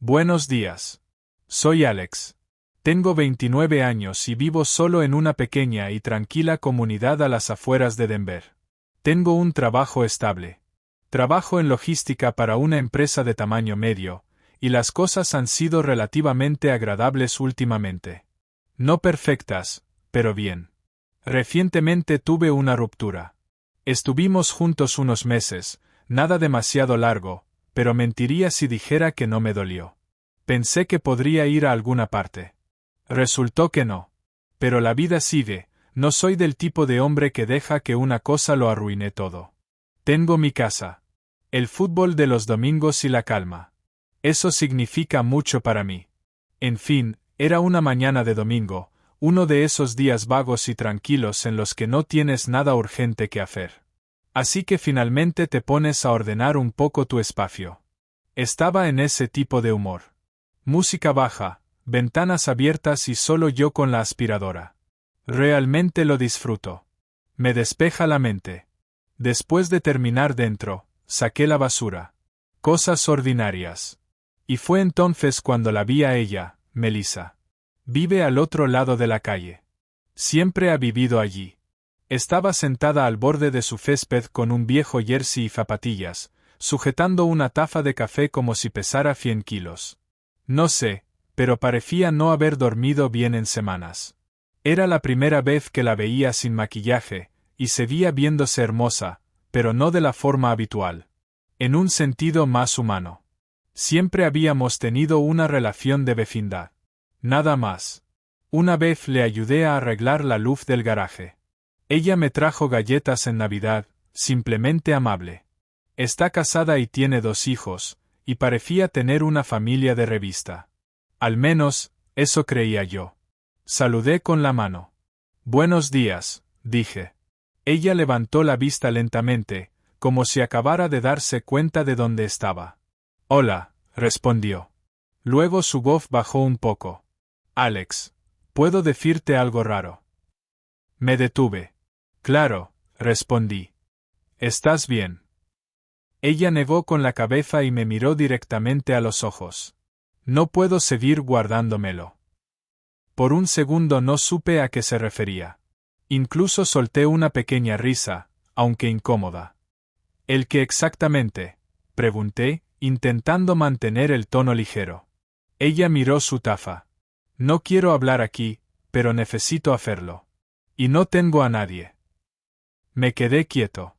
Buenos días. Soy Alex. Tengo 29 años y vivo solo en una pequeña y tranquila comunidad a las afueras de Denver. Tengo un trabajo estable. Trabajo en logística para una empresa de tamaño medio, y las cosas han sido relativamente agradables últimamente. No perfectas, pero bien. Recientemente tuve una ruptura. Estuvimos juntos unos meses, nada demasiado largo, pero mentiría si dijera que no me dolió. Pensé que podría ir a alguna parte. Resultó que no. Pero la vida sigue, no soy del tipo de hombre que deja que una cosa lo arruine todo. Tengo mi casa. El fútbol de los domingos y la calma. Eso significa mucho para mí. En fin, era una mañana de domingo, uno de esos días vagos y tranquilos en los que no tienes nada urgente que hacer. Así que finalmente te pones a ordenar un poco tu espacio. Estaba en ese tipo de humor. Música baja, ventanas abiertas y solo yo con la aspiradora. Realmente lo disfruto. Me despeja la mente. Después de terminar dentro, saqué la basura. Cosas ordinarias. Y fue entonces cuando la vi a ella, Melissa. Vive al otro lado de la calle. Siempre ha vivido allí. Estaba sentada al borde de su césped con un viejo jersey y zapatillas, sujetando una taza de café como si pesara 100 kilos. No sé, pero parecía no haber dormido bien en semanas. Era la primera vez que la veía sin maquillaje, y seguía viéndose hermosa, pero no de la forma habitual. En un sentido más humano. Siempre habíamos tenido una relación de vecindad. Nada más. Una vez le ayudé a arreglar la luz del garaje. Ella me trajo galletas en Navidad, simplemente amable. Está casada y tiene 2 hijos, y parecía tener una familia de revista. Al menos, eso creía yo. Saludé con la mano. Buenos días, dije. Ella levantó la vista lentamente, como si acabara de darse cuenta de dónde estaba. Hola, respondió. Luego su voz bajó un poco. Alex, ¿puedo decirte algo raro? Me detuve. Claro, respondí. ¿Estás bien? Ella negó con la cabeza y me miró directamente a los ojos. No puedo seguir guardándomelo. Por un segundo no supe a qué se refería. Incluso solté una pequeña risa, aunque incómoda. ¿El qué exactamente?, pregunté, intentando mantener el tono ligero. Ella miró su taza. No quiero hablar aquí, pero necesito hacerlo. Y no tengo a nadie. Me quedé quieto.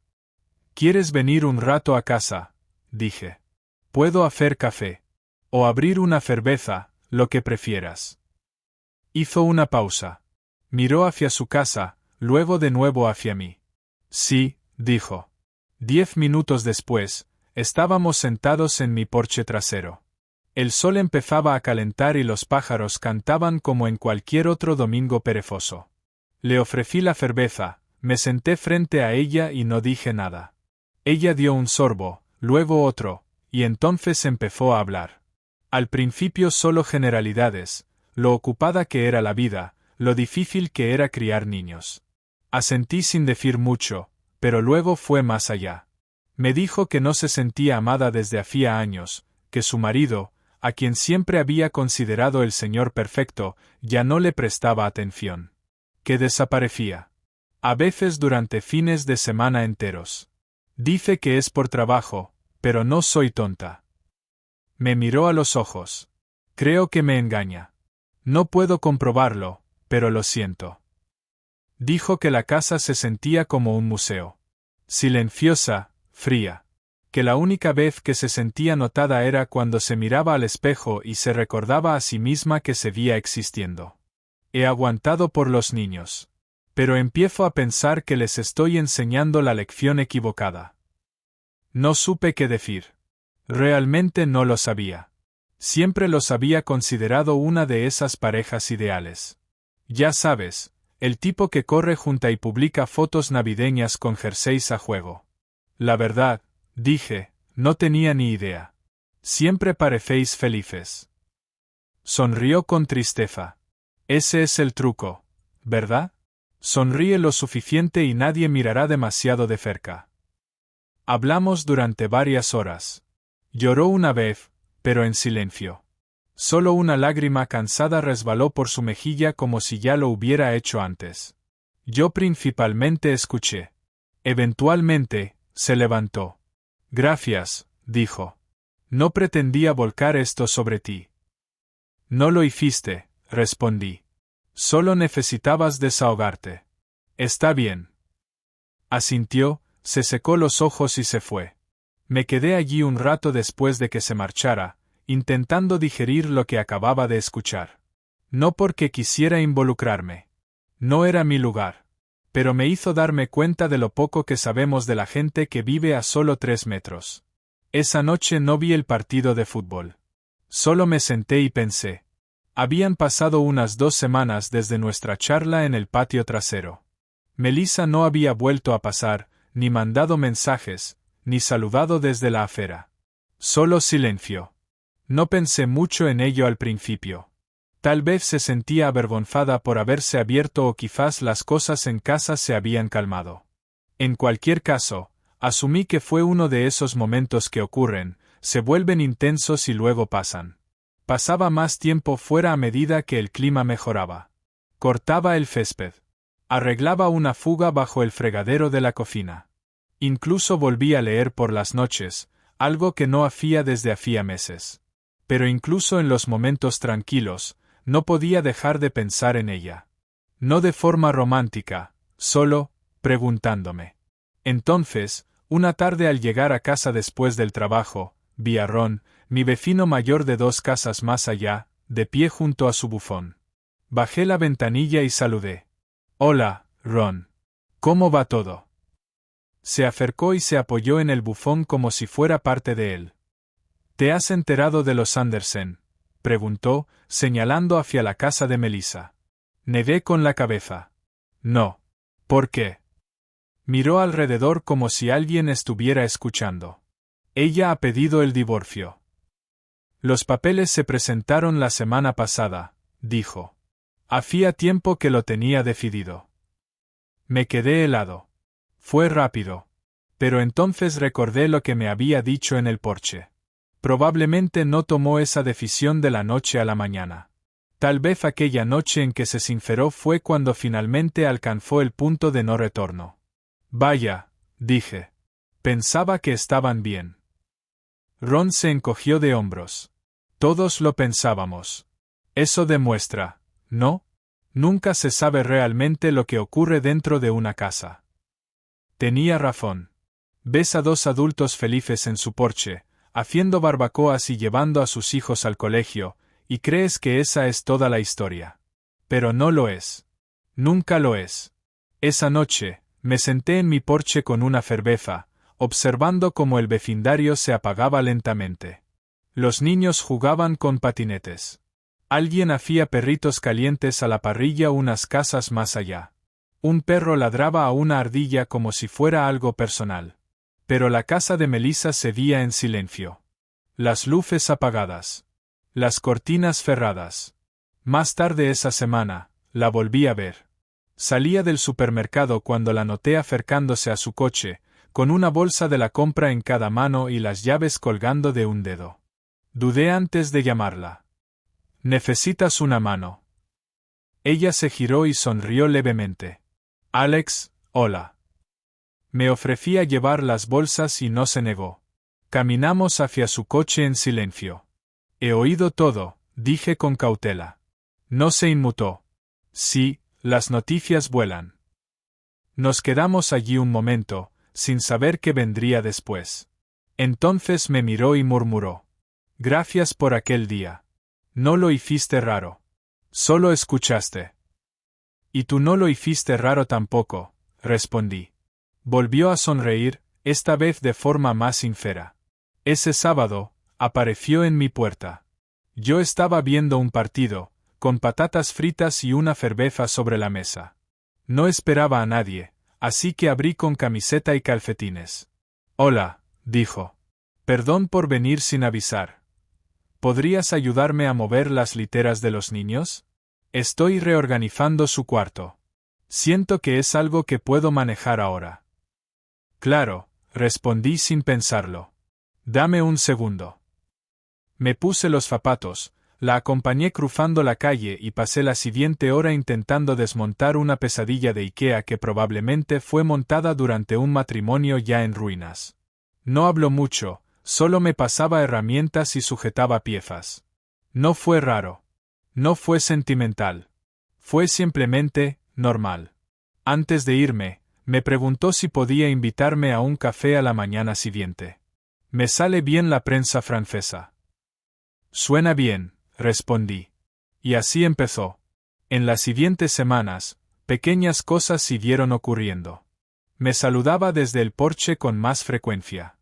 ¿Quieres venir un rato a casa?, dije. Puedo hacer café. O abrir una cerveza, lo que prefieras. Hizo una pausa. Miró hacia su casa, luego de nuevo hacia mí. Sí, dijo. 10 minutos después, estábamos sentados en mi porche trasero. El sol empezaba a calentar y los pájaros cantaban como en cualquier otro domingo perezoso. Le ofrecí la cerveza, me senté frente a ella y no dije nada. Ella dio un sorbo, luego otro, y entonces empezó a hablar. Al principio solo generalidades, lo ocupada que era la vida, lo difícil que era criar niños. Asentí sin decir mucho, pero luego fue más allá. Me dijo que no se sentía amada desde hacía años, que su marido, a quien siempre había considerado el señor perfecto, ya no le prestaba atención. Que desaparecía. A veces durante fines de semana enteros. Dice que es por trabajo, pero no soy tonta. Me miró a los ojos. Creo que me engaña. No puedo comprobarlo, pero lo siento. Dijo que la casa se sentía como un museo. Silenciosa, fría. Que la única vez que se sentía notada era cuando se miraba al espejo y se recordaba a sí misma que seguía existiendo. He aguantado por los niños. Pero empiezo a pensar que les estoy enseñando la lección equivocada. No supe qué decir. Realmente no lo sabía. Siempre los había considerado una de esas parejas ideales. Ya sabes, el tipo que corre junta y publica fotos navideñas con jerseys a juego. La verdad, dije, no tenía ni idea. Siempre parecéis felices. Sonrió con tristeza. Ese es el truco, ¿verdad? Sonríe lo suficiente y nadie mirará demasiado de cerca. Hablamos durante varias horas. Lloró una vez, pero en silencio. Solo una lágrima cansada resbaló por su mejilla como si ya lo hubiera hecho antes. Yo principalmente escuché. Eventualmente, se levantó. Gracias, dijo. No pretendía volcar esto sobre ti. No lo hiciste, respondí. Solo necesitabas desahogarte. Está bien. Asintió, se secó los ojos y se fue. Me quedé allí un rato después de que se marchara, intentando digerir lo que acababa de escuchar. No porque quisiera involucrarme. No era mi lugar. Pero me hizo darme cuenta de lo poco que sabemos de la gente que vive a solo 3 metros. Esa noche no vi el partido de fútbol. Solo me senté y pensé. Habían pasado unas 2 semanas desde nuestra charla en el patio trasero. Melissa no había vuelto a pasar, ni mandado mensajes, ni saludado desde la acera. Solo silencio. No pensé mucho en ello al principio. Tal vez se sentía avergonzada por haberse abierto o quizás las cosas en casa se habían calmado. En cualquier caso, asumí que fue uno de esos momentos que ocurren, se vuelven intensos y luego pasan. Pasaba más tiempo fuera a medida que el clima mejoraba. Cortaba el césped. Arreglaba una fuga bajo el fregadero de la cocina. Incluso volví a leer por las noches, algo que no hacía desde hacía meses. Pero incluso en los momentos tranquilos, no podía dejar de pensar en ella. No de forma romántica, solo, preguntándome. Entonces, una tarde al llegar a casa después del trabajo, vi a Ron, mi vecino mayor de 2 casas más allá, de pie junto a su bufón. Bajé la ventanilla y saludé. Hola, Ron. ¿Cómo va todo? Se acercó y se apoyó en el bufón como si fuera parte de él. ¿Te has enterado de los Andersen?, preguntó, señalando hacia la casa de Melissa. Negué con la cabeza. No. ¿Por qué? Miró alrededor como si alguien estuviera escuchando. Ella ha pedido el divorcio. Los papeles se presentaron la semana pasada, dijo. Hacía tiempo que lo tenía decidido. Me quedé helado. Fue rápido. Pero entonces recordé lo que me había dicho en el porche. Probablemente no tomó esa decisión de la noche a la mañana. Tal vez aquella noche en que se sinceró fue cuando finalmente alcanzó el punto de no retorno. Vaya, dije. Pensaba que estaban bien. Ron se encogió de hombros. Todos lo pensábamos. Eso demuestra, ¿no? Nunca se sabe realmente lo que ocurre dentro de una casa. Tenía razón. Ves a 2 adultos felices en su porche, haciendo barbacoas y llevando a sus hijos al colegio, y crees que esa es toda la historia. Pero no lo es. Nunca lo es. Esa noche, me senté en mi porche con una cerveza, observando cómo el vecindario se apagaba lentamente. Los niños jugaban con patinetes. Alguien hacía perritos calientes a la parrilla unas casas más allá. Un perro ladraba a una ardilla como si fuera algo personal. Pero la casa de Melissa seguía en silencio. Las luces apagadas. Las cortinas cerradas. Más tarde esa semana, la volví a ver. Salía del supermercado cuando la noté acercándose a su coche, con una bolsa de la compra en cada mano y las llaves colgando de un dedo. Dudé antes de llamarla. ¿Necesitas una mano? Ella se giró y sonrió levemente. Alex, hola. Me ofrecí a llevar las bolsas y no se negó. Caminamos hacia su coche en silencio. He oído todo, dije con cautela. No se inmutó. Sí, las noticias vuelan. Nos quedamos allí un momento, sin saber qué vendría después. Entonces me miró y murmuró. Gracias por aquel día. No lo hiciste raro. Solo escuchaste. Y tú no lo hiciste raro tampoco, respondí. Volvió a sonreír, esta vez de forma más sincera. Ese sábado, apareció en mi puerta. Yo estaba viendo un partido, con patatas fritas y una cerveza sobre la mesa. No esperaba a nadie, así que abrí con camiseta y calcetines. Hola, dijo. Perdón por venir sin avisar. ¿Podrías ayudarme a mover las literas de los niños? Estoy reorganizando su cuarto. Siento que es algo que puedo manejar ahora. Claro, respondí sin pensarlo. Dame un segundo. Me puse los zapatos, La acompañé cruzando la calle y pasé la siguiente hora intentando desmontar una pesadilla de IKEA que probablemente fue montada durante un matrimonio ya en ruinas. No habló mucho, solo me pasaba herramientas y sujetaba piezas. No fue raro. No fue sentimental. Fue simplemente normal. Antes de irme, me preguntó si podía invitarme a un café a la mañana siguiente. Me sale bien la prensa francesa. Suena bien, respondí. Y así empezó. En las siguientes semanas, pequeñas cosas siguieron ocurriendo. Me saludaba desde el porche con más frecuencia.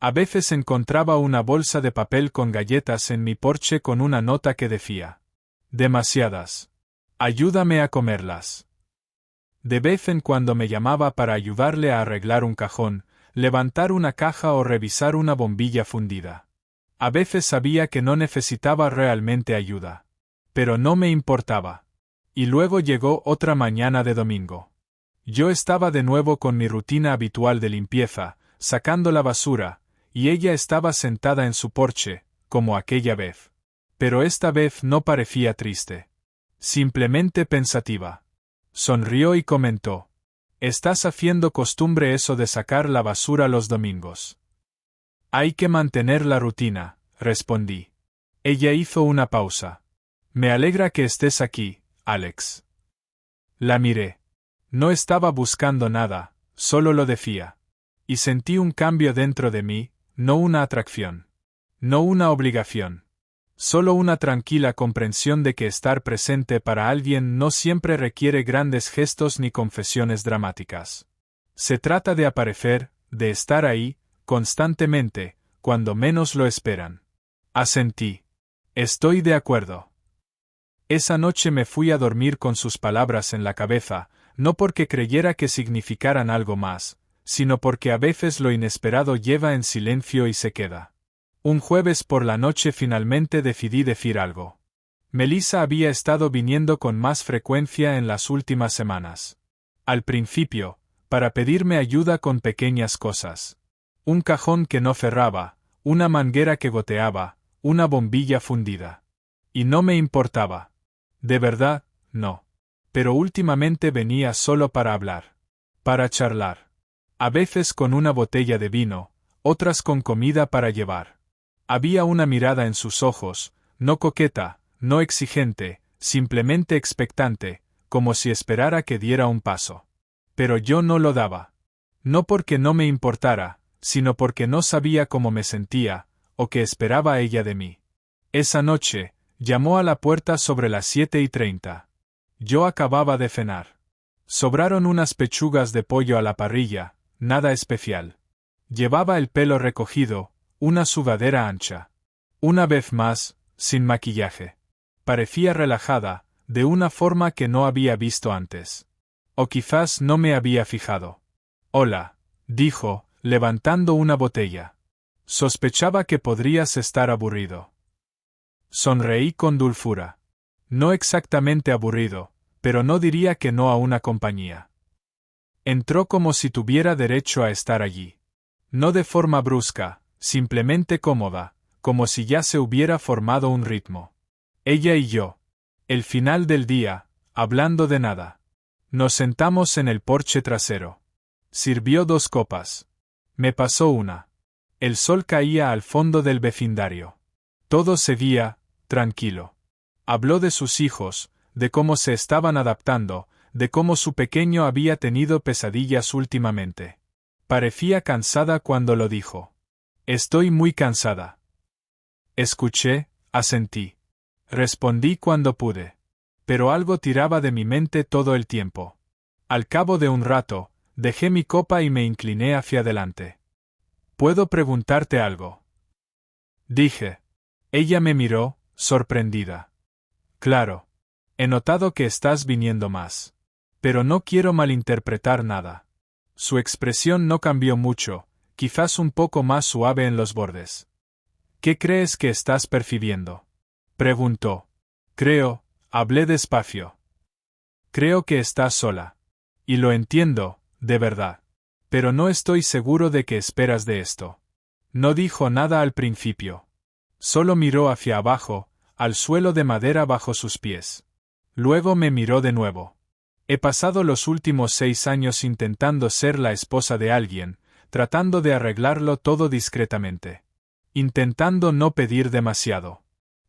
A veces encontraba una bolsa de papel con galletas en mi porche con una nota que decía: demasiadas. Ayúdame a comerlas. De vez en cuando me llamaba para ayudarle a arreglar un cajón, levantar una caja o revisar una bombilla fundida. A veces sabía que no necesitaba realmente ayuda. Pero no me importaba. Y luego llegó otra mañana de domingo. Yo estaba de nuevo con mi rutina habitual de limpieza, sacando la basura, y ella estaba sentada en su porche, como aquella vez. Pero esta vez no parecía triste. Simplemente pensativa. Sonrió y comentó: «¿Estás haciendo costumbre eso de sacar la basura los domingos?» «Hay que mantener la rutina», respondí. Ella hizo una pausa. «Me alegra que estés aquí, Alex». La miré. No estaba buscando nada, solo lo decía. Y sentí un cambio dentro de mí, no una atracción. No una obligación. Solo una tranquila comprensión de que estar presente para alguien no siempre requiere grandes gestos ni confesiones dramáticas. Se trata de aparecer, de estar ahí, constantemente, cuando menos lo esperan. Asentí. Estoy de acuerdo. Esa noche me fui a dormir con sus palabras en la cabeza, no porque creyera que significaran algo más, sino porque a veces lo inesperado lleva en silencio y se queda. Un jueves por la noche finalmente decidí decir algo. Melissa había estado viniendo con más frecuencia en las últimas semanas. Al principio, para pedirme ayuda con pequeñas cosas. Un cajón que no cerraba, una manguera que goteaba, una bombilla fundida. Y no me importaba. De verdad, no. Pero últimamente venía solo para hablar. Para charlar. A veces con una botella de vino, otras con comida para llevar. Había una mirada en sus ojos, no coqueta, no exigente, simplemente expectante, como si esperara que diera un paso. Pero yo no lo daba. No porque no me importara, sino porque no sabía cómo me sentía, o qué esperaba ella de mí. Esa noche, llamó a la puerta sobre las 7:30. Yo acababa de cenar. Sobraron unas pechugas de pollo a la parrilla, nada especial. Llevaba el pelo recogido, una sudadera ancha. Una vez más, sin maquillaje. Parecía relajada, de una forma que no había visto antes. O quizás no me había fijado. «Hola», dijo, levantando una botella. «Sospechaba que podrías estar aburrido». Sonreí con dulzura. No exactamente aburrido, pero no diría que no a una compañía. Entró como si tuviera derecho a estar allí. No de forma brusca, simplemente cómoda, como si ya se hubiera formado un ritmo. Ella y yo. El final del día, hablando de nada. Nos sentamos en el porche trasero. Sirvió 2 copas. Me pasó una. El sol caía al fondo del vecindario. Todo seguía, tranquilo. Habló de sus hijos, de cómo se estaban adaptando, de cómo su pequeño había tenido pesadillas últimamente. Parecía cansada cuando lo dijo. «Estoy muy cansada». Escuché, asentí. Respondí cuando pude. Pero algo tiraba de mi mente todo el tiempo. Al cabo de un rato, dejé mi copa y me incliné hacia adelante. «¿Puedo preguntarte algo?», dije. Ella me miró, sorprendida. «Claro. He notado que estás viniendo más. Pero no quiero malinterpretar nada». Su expresión no cambió mucho, quizás un poco más suave en los bordes. «¿Qué crees que estás percibiendo?», preguntó. Hablé despacio. «Creo que estás sola. Y lo entiendo, de verdad. Pero no estoy seguro de qué esperas de esto». No dijo nada al principio. Solo miró hacia abajo, al suelo de madera bajo sus pies. Luego me miró de nuevo. He pasado los últimos 6 años intentando ser la esposa de alguien, tratando de arreglarlo todo discretamente. Intentando no pedir demasiado.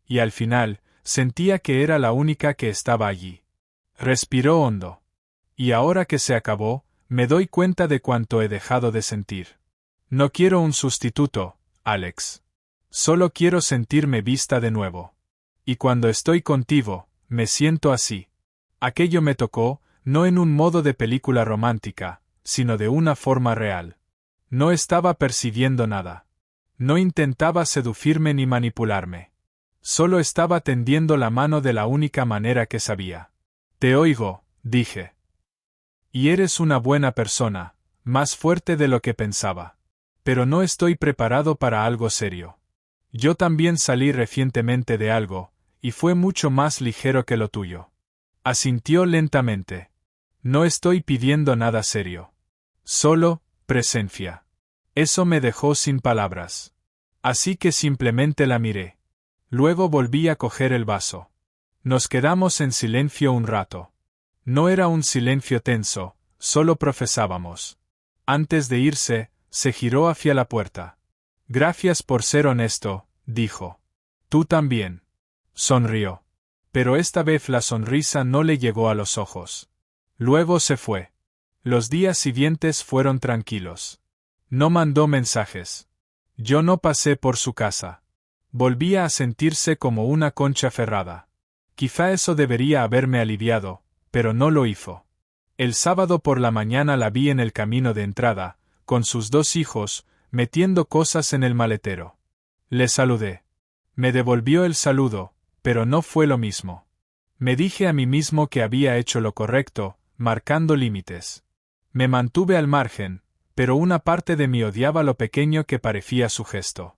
Y al final, sentía que era la única que estaba allí. Respiró hondo. Y ahora que se acabó, me doy cuenta de cuánto he dejado de sentir. No quiero un sustituto, Alex. Solo quiero sentirme vista de nuevo. Y cuando estoy contigo, me siento así. Aquello me tocó, no en un modo de película romántica, sino de una forma real. No estaba persiguiendo nada. No intentaba seducirme ni manipularme. Solo estaba tendiendo la mano de la única manera que sabía. Te oigo, dije. Y eres una buena persona, más fuerte de lo que pensaba. Pero no estoy preparado para algo serio. Yo también salí recientemente de algo, y fue mucho más ligero que lo tuyo. Asintió lentamente. No estoy pidiendo nada serio. Solo, presencia. Eso me dejó sin palabras. Así que simplemente la miré. Luego volví a coger el vaso. Nos quedamos en silencio un rato. No era un silencio tenso, solo profesábamos. Antes de irse, se giró hacia la puerta. Gracias por ser honesto, dijo. Tú también. Sonrió. Pero esta vez la sonrisa no le llegó a los ojos. Luego se fue. Los días siguientes fueron tranquilos. No mandó mensajes. Yo no pasé por su casa. Volvía a sentirse como una concha ferrada. Quizá eso debería haberme aliviado, pero no lo hizo. El sábado por la mañana la vi en el camino de entrada, con sus 2 hijos, metiendo cosas en el maletero. Le saludé. Me devolvió el saludo, pero no fue lo mismo. Me dije a mí mismo que había hecho lo correcto, marcando límites. Me mantuve al margen, pero una parte de mí odiaba lo pequeño que parecía su gesto.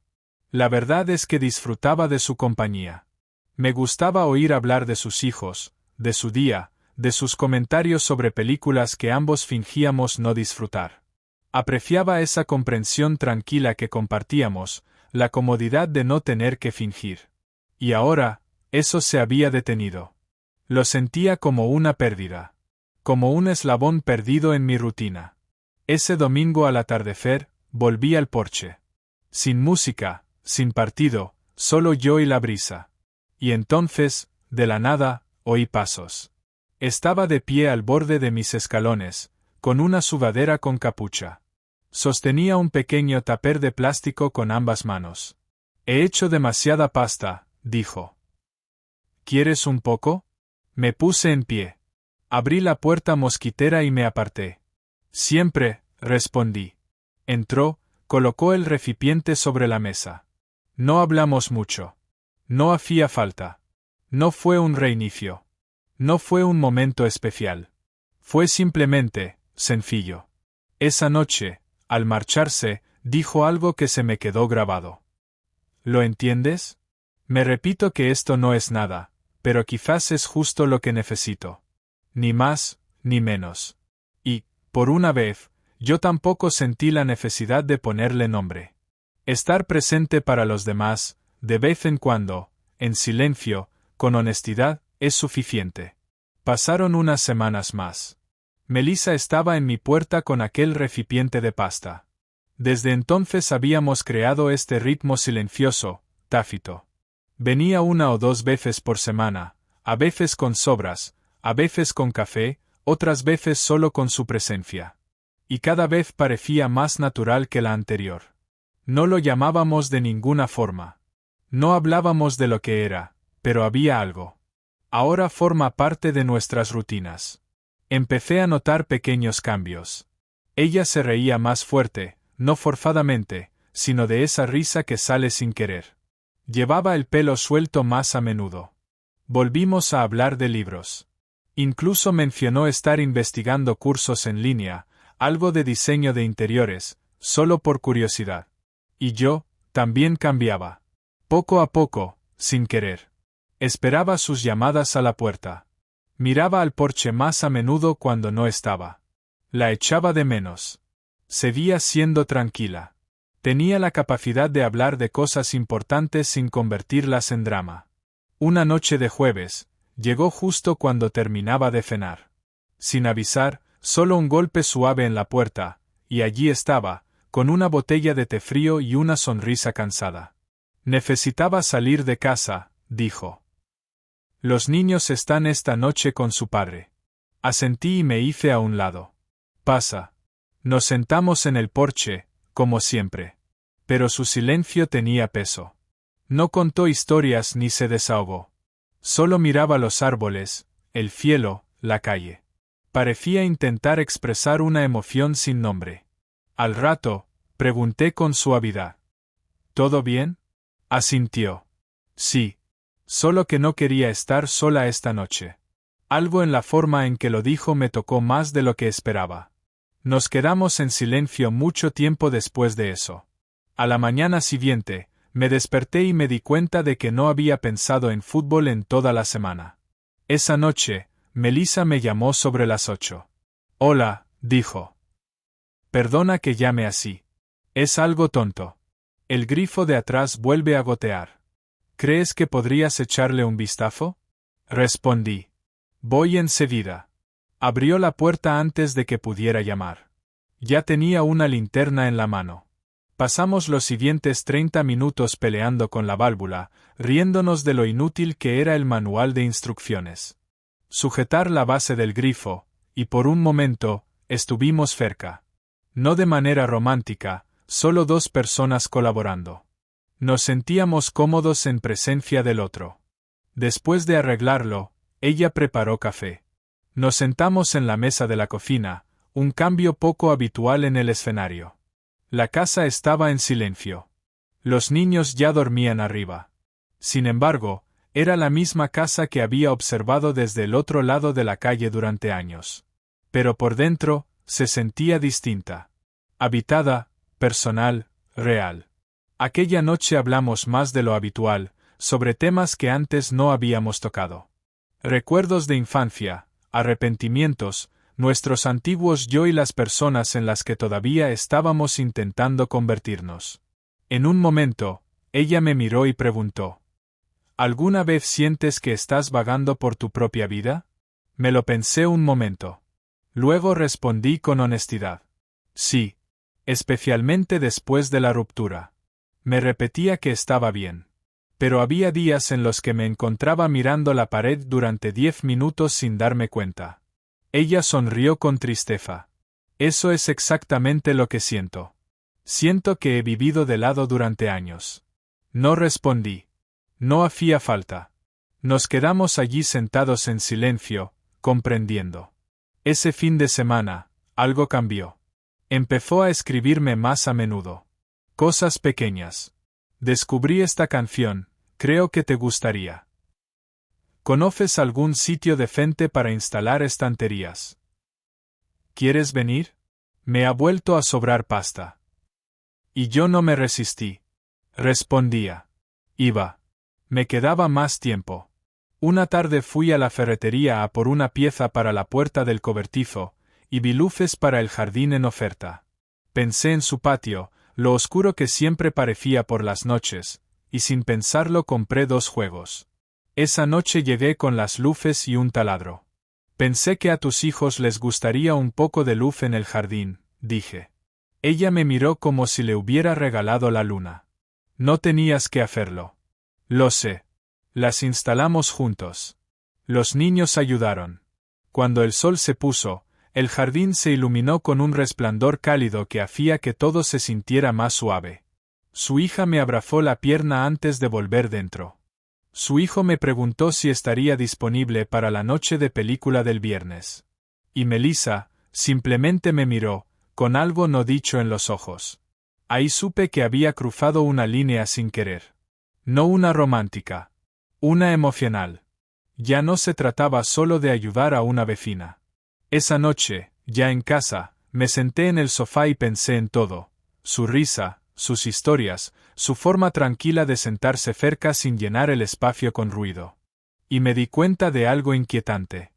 La verdad es que disfrutaba de su compañía. Me gustaba oír hablar de sus hijos, de su día, de sus comentarios sobre películas que ambos fingíamos no disfrutar. Apreciaba esa comprensión tranquila que compartíamos, la comodidad de no tener que fingir. Y ahora, eso se había detenido. Lo sentía como una pérdida. Como un eslabón perdido en mi rutina. Ese domingo al atardecer, volví al porche. Sin música, sin partido, solo yo y la brisa. Y entonces, de la nada, oí pasos. Estaba de pie al borde de mis escalones, con una sudadera con capucha. Sostenía un pequeño tupper de plástico con ambas manos. He hecho demasiada pasta, dijo. ¿Quieres un poco? Me puse en pie. Abrí la puerta mosquitera y me aparté. Siempre, respondí. Entró, colocó el recipiente sobre la mesa. No hablamos mucho. No hacía falta. No fue un reinicio. No fue un momento especial. Fue simplemente, sencillo. Esa noche, al marcharse, dijo algo que se me quedó grabado. ¿Lo entiendes? Me repito que esto no es nada, pero quizás es justo lo que necesito. Ni más, ni menos. Y, por una vez, yo tampoco sentí la necesidad de ponerle nombre. Estar presente para los demás, de vez en cuando, en silencio, con honestidad, es suficiente. Pasaron unas semanas más. Melissa estaba en mi puerta con aquel recipiente de pasta. Desde entonces habíamos creado este ritmo silencioso, tácito. Venía 1 o 2 veces por semana, a veces con sobras, a veces con café, otras veces solo con su presencia. Y cada vez parecía más natural que la anterior. No lo llamábamos de ninguna forma. No hablábamos de lo que era, pero había algo. Ahora forma parte de nuestras rutinas. Empecé a notar pequeños cambios. Ella se reía más fuerte, no forzadamente, sino de esa risa que sale sin querer. Llevaba el pelo suelto más a menudo. Volvimos a hablar de libros. Incluso mencionó estar investigando cursos en línea, algo de diseño de interiores, solo por curiosidad. Y yo, también cambiaba. Poco a poco, sin querer. Esperaba sus llamadas a la puerta. Miraba al porche más a menudo cuando no estaba. La echaba de menos. Seguía siendo tranquila. Tenía la capacidad de hablar de cosas importantes sin convertirlas en drama. Una noche de jueves, llegó justo cuando terminaba de cenar. Sin avisar, solo un golpe suave en la puerta, y allí estaba, con una botella de té frío y una sonrisa cansada. Necesitaba salir de casa, dijo. Los niños están esta noche con su padre. Asentí y me hice a un lado. Pasa. Nos sentamos en el porche, como siempre. Pero su silencio tenía peso. No contó historias ni se desahogó. Solo miraba los árboles, el cielo, la calle. Parecía intentar expresar una emoción sin nombre. Al rato, pregunté con suavidad. ¿Todo bien? Asintió. Sí. Solo que no quería estar sola esta noche. Algo en la forma en que lo dijo me tocó más de lo que esperaba. Nos quedamos en silencio mucho tiempo después de eso. A la mañana siguiente, me desperté y me di cuenta de que no había pensado en fútbol en toda la semana. Esa noche, Melissa me llamó sobre las 8. Hola, dijo. Perdona que llame así. Es algo tonto. El grifo de atrás vuelve a gotear. ¿Crees que podrías echarle un vistazo? Respondí. Voy enseguida. Abrió la puerta antes de que pudiera llamar. Ya tenía una linterna en la mano. Pasamos los siguientes 30 minutos peleando con la válvula, riéndonos de lo inútil que era el manual de instrucciones. Sujetar la base del grifo, y por un momento, estuvimos cerca. No de manera romántica, solo dos personas colaborando. Nos sentíamos cómodos en presencia del otro. Después de arreglarlo, ella preparó café. Nos sentamos en la mesa de la cocina, un cambio poco habitual en el escenario. La casa estaba en silencio. Los niños ya dormían arriba. Sin embargo, era la misma casa que había observado desde el otro lado de la calle durante años. Pero por dentro, se sentía distinta. Habitada, personal, real. Aquella noche hablamos más de lo habitual, sobre temas que antes no habíamos tocado. Recuerdos de infancia, arrepentimientos, nuestros antiguos yo y las personas en las que todavía estábamos intentando convertirnos. En un momento, ella me miró y preguntó: ¿Alguna vez sientes que estás vagando por tu propia vida? Me lo pensé un momento. Luego respondí con honestidad. Sí. Especialmente después de la ruptura. Me repetía que estaba bien. Pero había días en los que me encontraba mirando la pared durante 10 minutos sin darme cuenta. Ella sonrió con tristeza. Eso es exactamente lo que siento. Siento que he vivido de lado durante años. No respondí. No hacía falta. Nos quedamos allí sentados en silencio, comprendiendo. Ese fin de semana, algo cambió. Empezó a escribirme más a menudo. Cosas pequeñas. Descubrí esta canción, creo que te gustaría. ¿Conoces algún sitio decente para instalar estanterías? ¿Quieres venir? Me ha vuelto a sobrar pasta. Y yo no me resistí. Respondía. Iba. Me quedaba más tiempo. Una tarde fui a la ferretería a por una pieza para la puerta del cobertizo, y vi luces para el jardín en oferta. Pensé en su patio, lo oscuro que siempre parecía por las noches, y sin pensarlo compré 2 juegos. Esa noche llegué con las luces y un taladro. Pensé que a tus hijos les gustaría un poco de luz en el jardín, dije. Ella me miró como si le hubiera regalado la luna. No tenías que hacerlo. Lo sé. Las instalamos juntos. Los niños ayudaron. Cuando el sol se puso, el jardín se iluminó con un resplandor cálido que hacía que todo se sintiera más suave. Su hija me abrazó la pierna antes de volver dentro. Su hijo me preguntó si estaría disponible para la noche de película del viernes. Y Melissa, simplemente me miró, con algo no dicho en los ojos. Ahí supe que había cruzado una línea sin querer. No una romántica. Una emocional. Ya no se trataba solo de ayudar a una vecina. Esa noche, ya en casa, me senté en el sofá y pensé en todo. Su risa, sus historias, su forma tranquila de sentarse cerca sin llenar el espacio con ruido. Y me di cuenta de algo inquietante.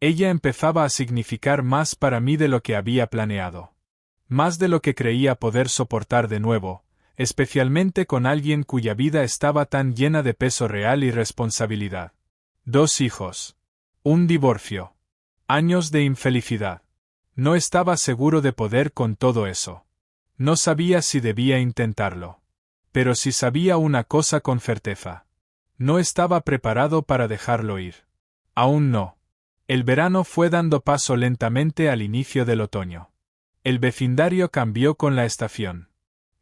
Ella empezaba a significar más para mí de lo que había planeado. Más de lo que creía poder soportar de nuevo, especialmente con alguien cuya vida estaba tan llena de peso real y responsabilidad. 2 hijos. Un divorcio. Años de infelicidad. No estaba seguro de poder con todo eso. No sabía si debía intentarlo. Pero sí sabía una cosa con certeza. No estaba preparado para dejarlo ir. Aún no. El verano fue dando paso lentamente al inicio del otoño. El vecindario cambió con la estación.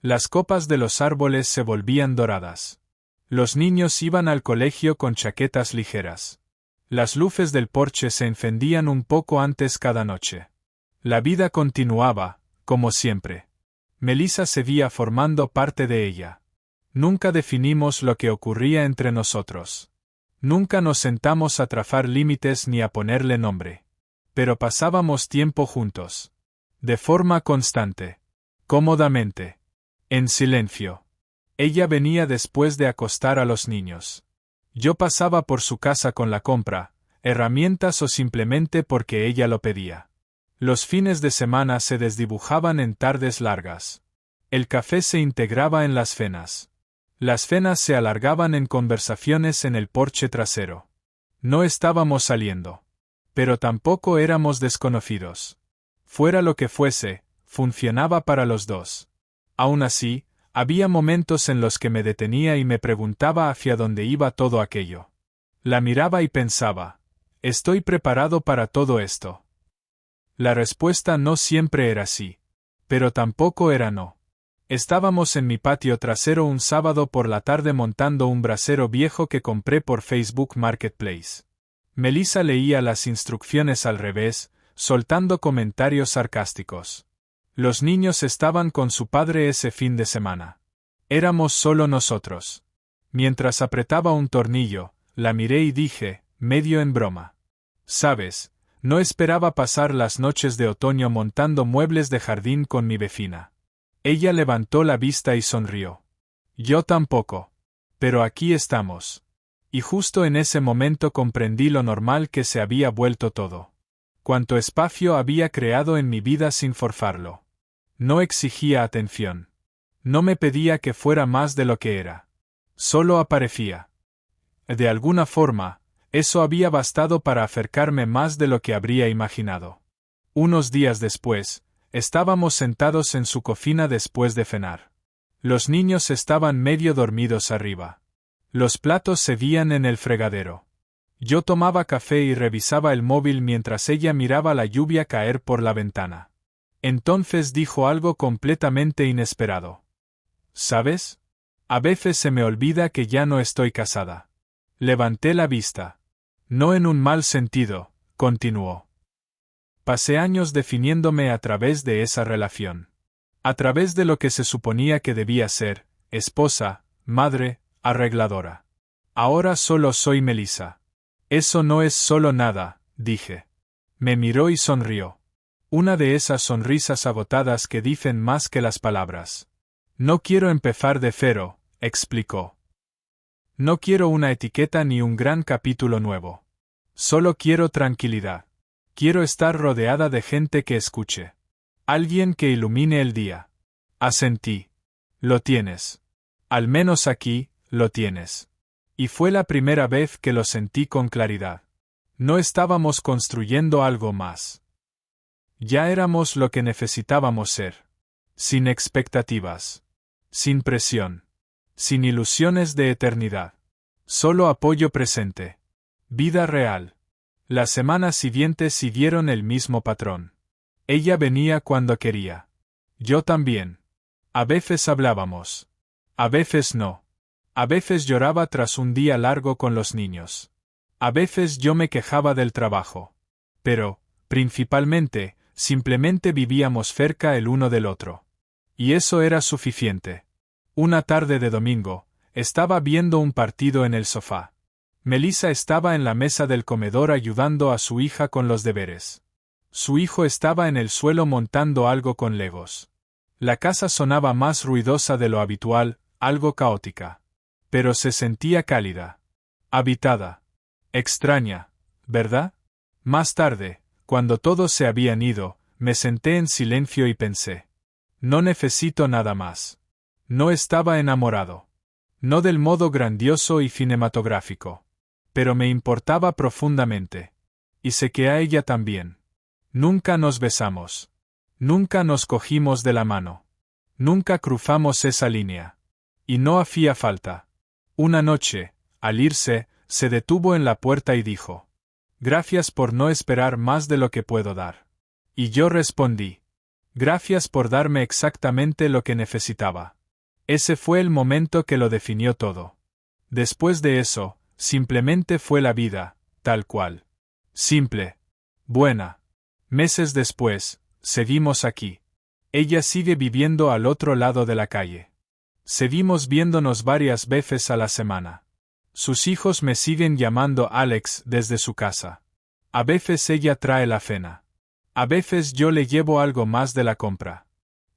Las copas de los árboles se volvían doradas. Los niños iban al colegio con chaquetas ligeras. Las luces del porche se encendían un poco antes cada noche. La vida continuaba, como siempre. Melissa seguía formando parte de ella. Nunca definimos lo que ocurría entre nosotros. Nunca nos sentamos a trazar límites ni a ponerle nombre. Pero pasábamos tiempo juntos. De forma constante. Cómodamente. En silencio. Ella venía después de acostar a los niños. Yo pasaba por su casa con la compra, herramientas o simplemente porque ella lo pedía. Los fines de semana se desdibujaban en tardes largas. El café se integraba en las cenas. Las cenas se alargaban en conversaciones en el porche trasero. No estábamos saliendo. Pero tampoco éramos desconocidos. Fuera lo que fuese, funcionaba para los dos. Aún así, había momentos en los que me detenía y me preguntaba hacia dónde iba todo aquello. La miraba y pensaba, ¿estoy preparado para todo esto? La respuesta no siempre era sí. Pero tampoco era no. Estábamos en mi patio trasero un sábado por la tarde montando un brasero viejo que compré por Facebook Marketplace. Melissa leía las instrucciones al revés, soltando comentarios sarcásticos. Los niños estaban con su padre ese fin de semana. Éramos solo nosotros. Mientras apretaba un tornillo, la miré y dije, medio en broma. ¿Sabes? No esperaba pasar las noches de otoño montando muebles de jardín con mi vecina. Ella levantó la vista y sonrió. Yo tampoco. Pero aquí estamos. Y justo en ese momento comprendí lo normal que se había vuelto todo. Cuánto espacio había creado en mi vida sin forzarlo. No exigía atención. No me pedía que fuera más de lo que era. Solo aparecía. De alguna forma, eso había bastado para acercarme más de lo que habría imaginado. Unos días después, estábamos sentados en su cocina después de cenar. Los niños estaban medio dormidos arriba. Los platos se veían en el fregadero. Yo tomaba café y revisaba el móvil mientras ella miraba la lluvia caer por la ventana. Entonces dijo algo completamente inesperado. ¿Sabes? A veces se me olvida que ya no estoy casada. Levanté la vista. No en un mal sentido, continuó. Pasé años definiéndome a través de esa relación. A través de lo que se suponía que debía ser, esposa, madre, arregladora. Ahora solo soy Melissa. Eso no es solo nada, dije. Me miró y sonrió. Una de esas sonrisas agotadas que dicen más que las palabras. No quiero empezar de cero, explicó. No quiero una etiqueta ni un gran capítulo nuevo. Solo quiero tranquilidad. Quiero estar rodeada de gente que escuche. Alguien que ilumine el día. Asentí. Lo tienes. Al menos aquí, lo tienes. Y fue la primera vez que lo sentí con claridad. No estábamos construyendo algo más. Ya éramos lo que necesitábamos ser. Sin expectativas. Sin presión. Sin ilusiones de eternidad. Solo apoyo presente. Vida real. Las semanas siguientes siguieron el mismo patrón. Ella venía cuando quería. Yo también. A veces hablábamos. A veces no. A veces lloraba tras un día largo con los niños. A veces yo me quejaba del trabajo. Pero, principalmente, simplemente vivíamos cerca el uno del otro. Y eso era suficiente. Una tarde de domingo, estaba viendo un partido en el sofá. Melissa estaba en la mesa del comedor ayudando a su hija con los deberes. Su hijo estaba en el suelo montando algo con legos. La casa sonaba más ruidosa de lo habitual, algo caótica. Pero se sentía cálida. Habitada. Extraña, ¿verdad? Más tarde, cuando todos se habían ido, me senté en silencio y pensé. No necesito nada más. No estaba enamorado. No del modo grandioso y cinematográfico. Pero me importaba profundamente. Y sé que a ella también. Nunca nos besamos. Nunca nos cogimos de la mano. Nunca cruzamos esa línea. Y no hacía falta. Una noche, al irse, se detuvo en la puerta y dijo: «Gracias por no esperar más de lo que puedo dar». Y yo respondí: «Gracias por darme exactamente lo que necesitaba». Ese fue el momento que lo definió todo. Después de eso, simplemente fue la vida, tal cual. Simple. Buena. Meses después, seguimos aquí. Ella sigue viviendo al otro lado de la calle. Seguimos viéndonos varias veces a la semana. Sus hijos me siguen llamando Alex desde su casa. A veces ella trae la cena. A veces yo le llevo algo más de la compra.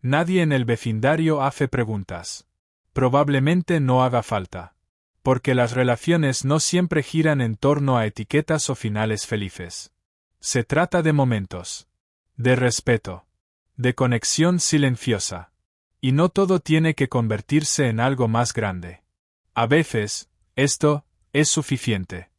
Nadie en el vecindario hace preguntas. Probablemente no haga falta. Porque las relaciones no siempre giran en torno a etiquetas o finales felices. Se trata de momentos. De respeto. De conexión silenciosa. Y no todo tiene que convertirse en algo más grande. A veces, esto es suficiente.